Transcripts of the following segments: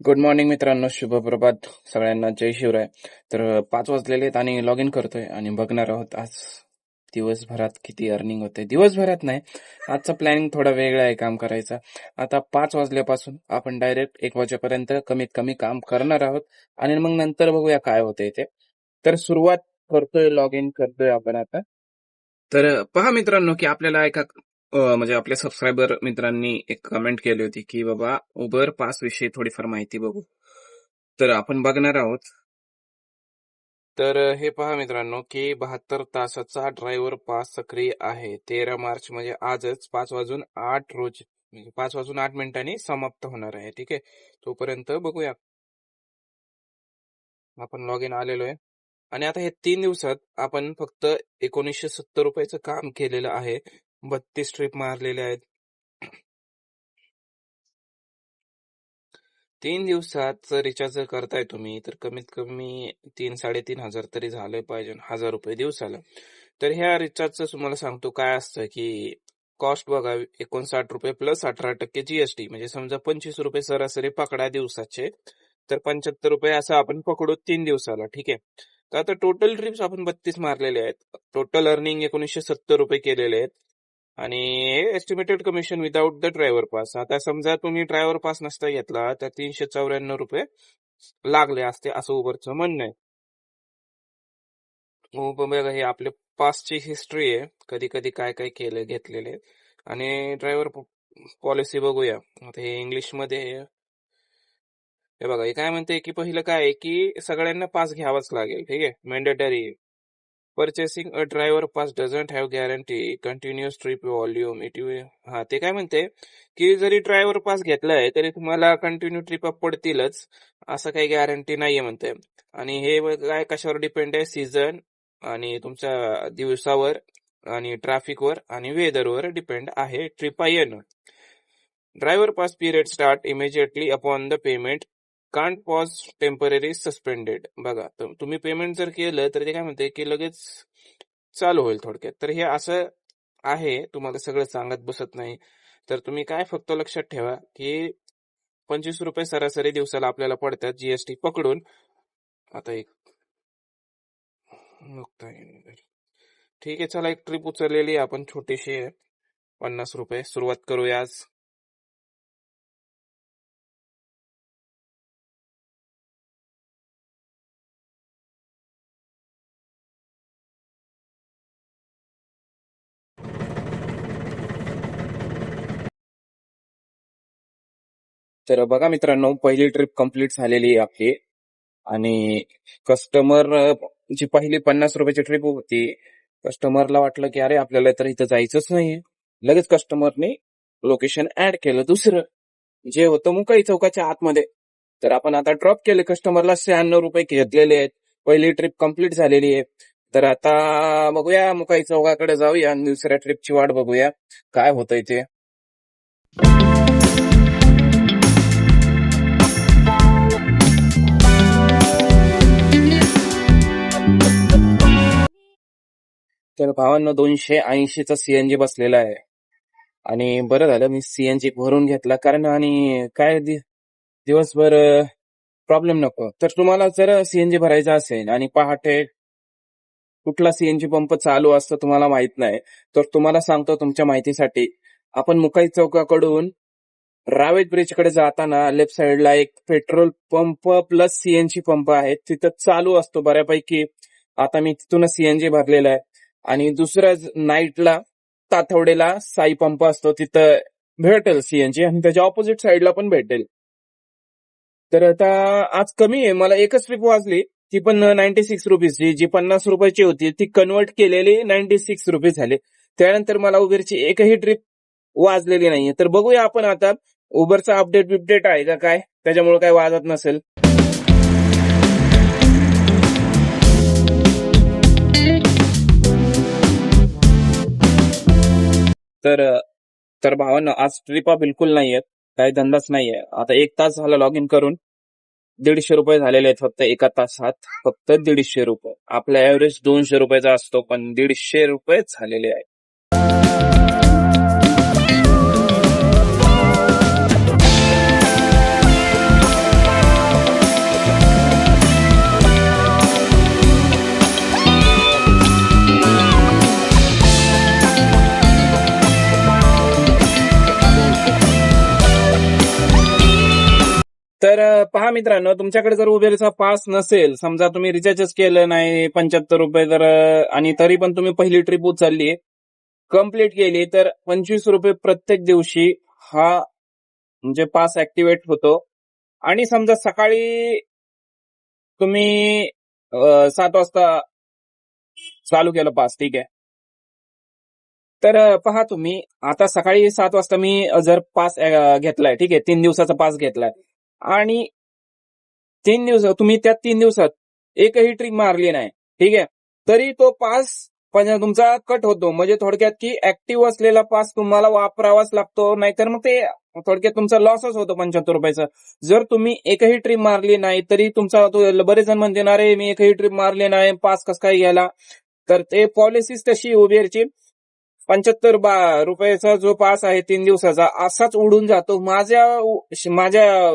Good morning मित्रांनो, शुभ प्रभात सगळ्यांना, जय शिवराय. तर 5 वाजलेले आहेत आणि लॉग इन करतोय आणि बघणार आहोत आज दिवसभरात किती अर्निंग होते. दिवसभरात नाही, आजचा प्लॅनिंग थोडा वेगळा आहे काम करायचा. आता 5 वाजल्यापासून आपण डायरेक्ट 1 वाजेपर्यंत कमीत कमी काम करणार आहोत आणि मग नंतर बघूया काय होतंय ते. तर सुरुवात करतोय, लॉग इन करतोय आपण आता. तर पहा मित्रांनो, की आपल्याला एका म्हणजे आपल्या सबस्क्रायबर मित्रांनी एक कमेंट केली होती की बाबा उबर पास विषयी थोडीफार माहिती बघू. तर आपण बघणार आहोत. तर हे पहा मित्रांनो, की 72 तासाचा ड्रायव्हर पास सक्रिय आहे. 13 मार्च म्हणजे आजच 5:08 रोजी, म्हणजे 5:08 समाप्त होणार आहे. ठीक आहे, तोपर्यंत बघूया. आपण लॉग इन आलेलो आहे आणि आता हे 3 दिवसात आपण फक्त 1970 रुपयाचं काम केलेलं आहे. 32 ट्रिप मारलेले आहेत. 3 दिवसात रिचार्ज जर करताय तुम्ही, तर कमीत कमी 3-3.5 तरी झाले पाहिजे, 1000 रुपये दिवसाला. तर ह्या रिचार्जचं तुम्हाला सांगतो काय असतं, की कॉस्ट बघा, 59 रुपये प्लस 18% जीएसटी, म्हणजे समजा 25 रुपये सरासरी पकडा दिवसाचे, तर 75 रुपये असं आपण पकडू 3 दिवसाला. ठीक आहे, तर आता टोटल ट्रिप्स आपण 32 मारलेले आहेत. टोटल अर्निंग 1970 रुपये केलेले आहेत आणि estimated commission without the driver pass. आता समजा तुम्ही ड्रायव्हर पास नसता घेतला तर 394 रुपये लागले असते, असं उबरचं म्हणणं आहे. बघा, हे आपले पासची हिस्ट्री आहे, कधी कधी काय काय केलं घेतलेले. आणि ड्रायव्हर पॉलिसी बघूया. आता हे इंग्लिश मध्ये हे बघा, हे काय म्हणते की पहिलं काय आहे की सगळ्यांना पास घ्यावाच लागेल. ठीक आहे, mandatory. Purchasing a driver pass doesn't have guarantee continuous trip volume. हा, ते काय म्हणते की जरी ड्रायव्हर पास घेतलाय तरी तुम्हाला कंटिन्यू ट्रिप पडतीलच, असं काही गॅरंटी नाहीये म्हणते. आणि हे काय कशावर डिपेंड आहे, सीझन आणि तुमच्या दिवसावर आणि ट्रॅफिकवर आणि वेदरवर डिपेंड आहे ट्रिप येणं. Driver pass period start immediately upon the payment, can't pause temporary suspended. बघा, तुम्ही पेमेंट जर केलं तर ते काय म्हणते की लगेच चालू होईल थोडक्यात. तर हे असं आहे, तुम्हाला सगळं सांगत बसत नाही. तर तुम्ही काय फक्त लक्षात ठेवा की 25 रुपये सरासरी दिवसाला आपल्याला पडतात जीएसटी पकडून. आता एक ठीक आहे, चला, एक ट्रिप उचललेली आपण छोटीशी आहे, 50 रुपये. सुरुवात करूया आज. तर बघा मित्रांनो, पहिली ट्रिप कंप्लीट झालेली आहे आपली आणि कस्टमर जी पहिली 50 रुपयाची ट्रिप होती, कस्टमरला वाटलं की अरे आपल्याला तर इथं जायचंच नाहीये. लगेच कस्टमरने लोकेशन ऍड केलं दुसरं, जे होतं मुकाई चौकाच्या आतमध्ये. तर आपण आता ड्रॉप केले कस्टमरला, 96 रुपये घेतलेले आहेत. पहिली ट्रिप कंप्लीट झालेली आहे. तर आता बघूया, मुकाई चौकाकडे जाऊया आणि दुसऱ्या ट्रिपची वाट बघूया काय होतंय ते. तर भावांनो, 280चा सीएनजी बसलेला आहे आणि बरं झालं मी सीएनजी भरून घेतला, कारण आणि काय दिवसभर प्रॉब्लेम नको. तर तुम्हाला जर सीएनजी भरायचा असेल आणि पहाटे कुठला सीएनजी पंप चालू असतो तुम्हाला माहित नाही, तर तुम्हाला सांगतो तुमच्या माहितीसाठी, आपण मुकाई चौकाकडून रावेत ब्रिजकडे जाताना लेफ्ट साइडला एक petrol pump plus CNG pump आहे, तिथं चालू असतो बऱ्यापैकी. आता मी तिथूनच सीएनजी भरलेला आहे. आणि दुसऱ्या नाईटला तातवडेला साई पंप असतो, तिथं भेटेल सीएनजी आणि त्याच्या ऑपोजिट साईडला पण भेटेल. तर आता आज कमी आहे, मला एकच ट्रिप वाजली, ती पण 96 रुपीजची. जी 50 रुपयाची होती ती कन्वर्ट केलेली 96 रुपीज झाले. त्यानंतर मला उबरची एकही ट्रिप वाजलेली नाहीये. तर बघूया आपण आता उबरचा अपडेट बिपडेट आहे का काय, त्याच्यामुळे काय वाजत नसेल. तर भावांनो, आज ट्रिपा बिलकुल नाहीयेत, काही धंदाच नाहीये. आता 1 तास झाला लॉग इन करून, 150 रुपये झालेले आहेत फक्त एका तासात. फक्त 150 रुपये. आपला ऍव्हरेज 200 रुपयाचा असतो, पण 150 रुपये झालेले आहेत. तर पहा मित्रांनो, तुमच्याकडे जर उबेरचा पास नसेल, समजा तुम्ही रिचार्जच केलं नाही 75 रुपये, तर आणि तरी पण तुम्ही पहिली ट्रिप उचलली, कंप्लीट केली, तर 25 रुपये प्रत्येक दिवशी हा म्हणजे पास ऍक्टिव्हेट होतो. आणि समजा सकाळी तुम्ही 7 वाजता चालू केलं पास, ठीक आहे. तर पहा तुम्ही, आता सकाळी 7 वाजता मी जर पास घेतलाय, ठीक आहे, 3 दिवसाचा पास घेतलाय, आणि 3 दिवस तुम्ही त्या 3 दिवसात एकही ट्रिप मारली नाही, ठीक आहे, तरी तो पास तुमचा कट होतो. म्हणजे थोडक्यात की ऍक्टिव्ह असलेला पास तुम्हाला वापरावाच लागतो, नाहीतर मग ते थोडक्यात तुमचा लॉसच होतो 75 रुपयाचा. जर तुम्ही एकही ट्रिप मारली नाही तरी तुमचा बरेच जण म्हणते, अरे मी एकही ट्रिप मारली नाही, पास कसं काय गेला. तर ते पॉलिसीच तशी उबेरची. 75 रुपयाचा जो पास आहे 3 दिवसाचा, असाच उडून जातो. माझ्या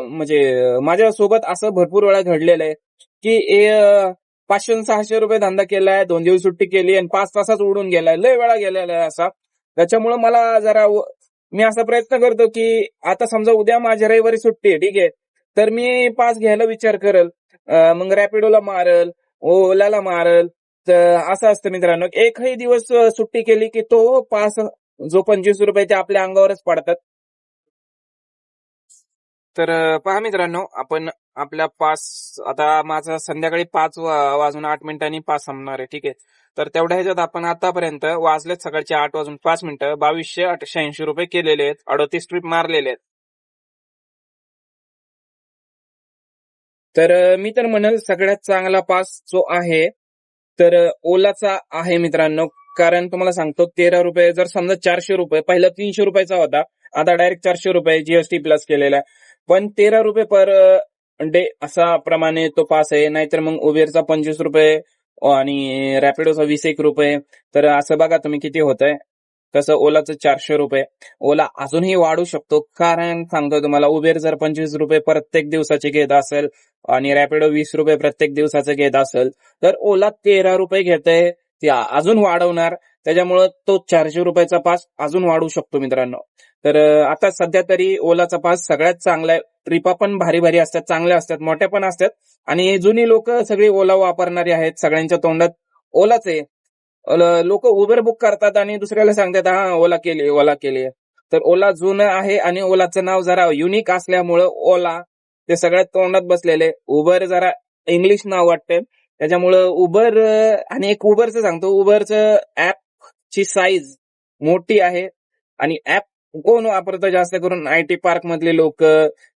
म्हणजे माझ्या सोबत असं भरपूर वेळा घडलेलं आहे की 500-600 रुपये धंदा केलाय, 2 दिवस सुट्टी केली आणि 5 तासाच उडून गेलाय. लय वेळा गेलेला आहे असा. त्याच्यामुळे मला जरा मी असा प्रयत्न करतो की आता समजा उद्या माझ्या रविवारी सुट्टी आहे, ठीक आहे, तर मी पास घ्यायला विचार करेल. मग रॅपिडोला मारल, ओलाला मारल. तर असं असतं मित्रांनो, एकही दिवस सुट्टी केली की तो पास जो 25 रुपये ते आपल्या अंगावरच पडतात. तर पहा मित्रांनो, आपण आपला पास, आता माझा संध्याकाळी 5:08 पास संपणार आहे, ठीक आहे. तर तेवढ्या ह्याच्यात आपण आतापर्यंत वाजलेत सकाळचे 8:05, 2288 रुपये केलेले आहेत, 38 ट्रिप मारलेले आहेत. तर मी तर म्हणेल सगळ्यात चांगला पास जो आहे, तर ओलाचा आहे मित्रांनो. कारण तुम्हाला सांगतो, 13 रुपये, जर समजा 400 रुपये, पहिला 300 रुपयाचा होता, आता डायरेक्ट 400 रुपये जीएसटी प्लस केलेला आहे. पण 13 रुपये पर डे असा प्रमाणे तो पास आहे. नाहीतर मग उबेरचा 25 रुपये आणि रॅपिडोचा 21 रुपये. तर असं बघा तुम्ही किती होत आहे. तसं ओलाचं 400 रुपये. ओला अजूनही वाढू शकतो, कारण सांगतो तुम्हाला, उबेर जर 25 रुपये प्रत्येक दिवसाचे घेत असेल आणि रॅपिडो 20 रुपये प्रत्येक दिवसाचे घेत असेल, तर ओला 13 रुपये घेतय, ते अजून वाढवणार. त्याच्यामुळं तो 400 रुपयाचा पास अजून वाढू शकतो मित्रांनो. तर आता सध्या तरी ओलाचा पास सगळ्यात चांगला आहे. ट्रिपा पण भारी भारी असतात, चांगल्या असतात, मोठ्या पण असतात. आणि जुनी लोक सगळी ओला वापरणारी आहेत, सगळ्यांच्या तोंडात ओलाच आहे. लोक उबेर बुक करतात आणि दुसऱ्याला सांगतात, हा ओला केली, ओला केली. तर ओला जुनं आहे आणि ओलाचं नाव जरा युनिक असल्यामुळं ओला ते सगळ्यात तोंडात बसलेले. उबर जरा इंग्लिश नाव वाटतंय, त्याच्यामुळं उबर. आणि एक उबरचं सांगतो, उबरचं ऍपची साईज मोठी आहे. आणि ऍप कोण वापरतं जास्त करून? आयटी पार्क मधले लोक,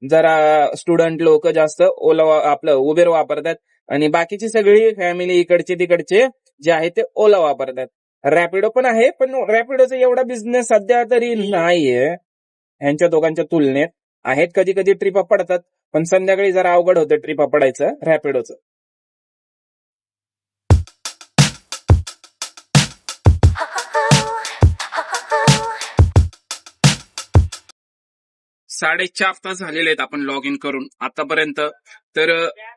जरा स्टुडंट लोक जास्त ओला आपलं उबेर वापरतात. आणि बाकीची सगळी फॅमिली इकडचे तिकडचे जे आहे ते ओला वापरतात. रॅपिडो पण आहे, पण रॅपिडोचा एवढा बिझनेस सध्या तरी नाहीये ह्यांच्या दोघांच्या तुलनेत. आहेत, कधी कधी ट्रिपा पडतात, पण संध्याकाळी जरा अवघड होतं ट्रिपा पडायचं रॅपिडोचं. 4.5 तास झालेले आहेत आपण लॉग इन करून आतापर्यंत. तर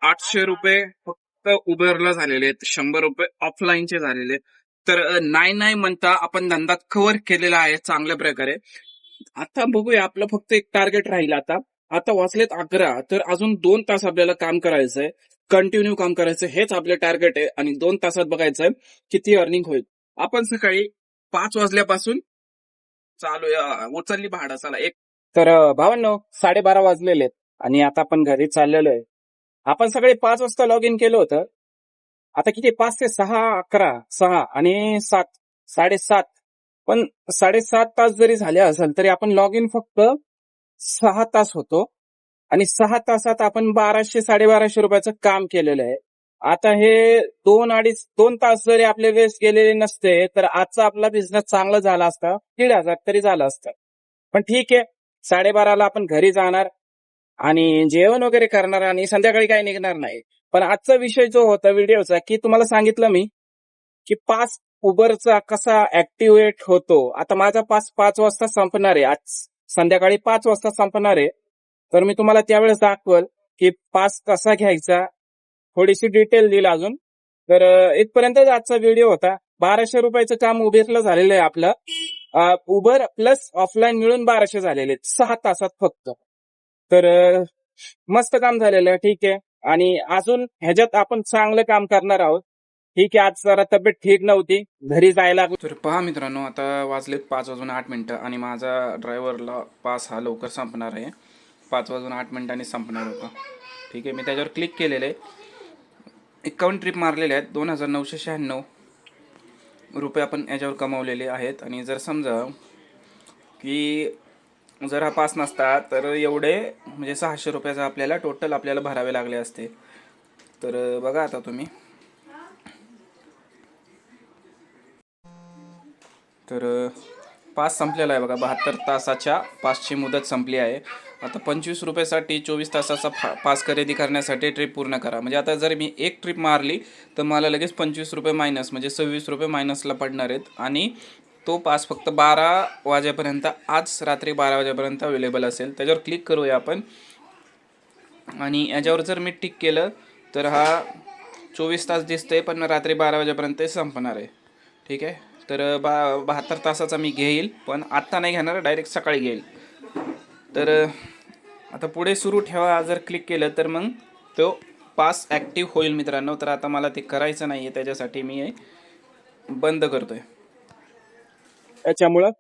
800 रुपये फक्त उबेरला झालेले आहेत, 100 रुपये ऑफलाईनचे झालेले आहेत. तर नाही नाही म्हणता आपण धंदा कव्हर केलेला आहे चांगल्या प्रकारे. आता बघूया, आपलं फक्त एक टार्गेट राहील. आता आता वाजलेत 11, तर अजून 2 तास आपल्याला काम करायचंय, कंटिन्यू काम करायचं, हेच आपले टार्गेट आहे. आणि 2 तासात बघायचंय किती अर्निंग होईल. आपण सकाळी 5 वाजल्यापासून चालू उचलली भाडं, चला एक. तर भावांनो, 12:30 वाजलेले आहेत आणि आता आपण घरी चाललेलो आहे. आपण सकाळी 5 वाजता लॉग इन केलं होतं. आता किती? 5 ते 6, 11, 6 आणि 7, 7:30. पण 7.5 तास जरी झाले असेल तरी आपण लॉग इन फक्त 6 तास होतो. आणि 6 तासात आपण 1200-1250 रुपयाचं काम केलेलं आहे. आता हे 2-2.5 जरी आपले वेस्ट गेलेले नसते, तर आजचा आपला बिझनेस चांगला झाला असता, 1,500 तरी झाला असतं. पण ठीक आहे, 12:30ला आपण घरी जाणार आणि जेवण वगैरे करणार आणि संध्याकाळी काही निघणार नाही. पण आजचा विषय जो होता व्हिडिओचा, की तुम्हाला सांगितलं मी की पास उबरचा कसा ऍक्टिव्हेट होतो. आता माझा पास 5 वाजता संपणार आहे, आज संध्याकाळी 5 वाजता संपणार आहे. तर मी तुम्हाला त्यावेळेस दाखवल की पास कसा घ्यायचा, थोडीशी डिटेल देईल अजून. तर इथपर्यंतच आजचा व्हिडिओ होता. 1,200 रुपयाचं काम उबेरला झालेलं आहे आपलं. उबर प्लस ऑफलाईन मिळून 1,200 झालेले आहेत 6 तासात फक्त. तर मस्त काम झालेलं आहे, ठीक आहे. आणि अजून ह्याच्यात आपण चांगलं काम करणार आहोत. ठीक आहे, आज जरा तब्येत ठीक नव्हती, घरी जायला लागलो. तर पहा मित्रांनो, आता वाजलेत 5:08 आणि माझा ड्रायव्हरला पास हा लवकर संपणार आहे. 5:08 संपणार होता. ठीक आहे, मी त्याच्यावर क्लिक केलेलं आहे. 51 ट्रिप मारलेल्या आहेत. 2,996 रुपये आपण याच्यावर कमावलेले आहेत. आणि जर समजा की जर हा पास नसता तर एवढे म्हणजे 600 रुपयाचा आपल्याला टोटल आपल्याला भरावे लागले असते. तर बघा आता तुम्ही. तर पास संपलेला आहे बघा. 72 तासाच्या पासची मुदत संपली आहे. आता 25 रुपयासाठी 24 तासाचा पास खरेदी करण्यासाठी ट्रिप पूर्ण करा. म्हणजे आता जर मी एक ट्रिप मारली तर मला लगेच 25 रुपये मायनस म्हणजे 26 रुपये मायनसला पडणार आहेत. आणि तो पास फक्त 12 वाजेपर्यंत, आज रात्री 12 वाजेपर्यंत अवेलेबल असेल. त्याच्यावर क्लिक करूया आपण. आणि याच्यावर जर मी टिक केलं तर हा 24 तास दिसतंय, पण रात्री 12 वाजेपर्यंत संपणार आहे. ठीक आहे. तर 72 तासाचा मी घेईल, पण आत्ता नाही घेणार, डायरेक्ट सकाळी घेईल. तर आता पुढे सुरू ठेवा जर क्लिक केलं तर मग तो पास ॲक्टिव्ह होईल मित्रांनो. तर आता मला ते करायचं नाही आहे, त्याच्यासाठी मी हे बंद करतोय. त्याच्यामुळं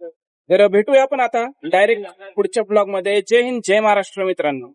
तर भेटूया आपण आता डायरेक्ट पुढच्या ब्लॉग मध्ये. जय हिंद, जय महाराष्ट्र मित्रांनो.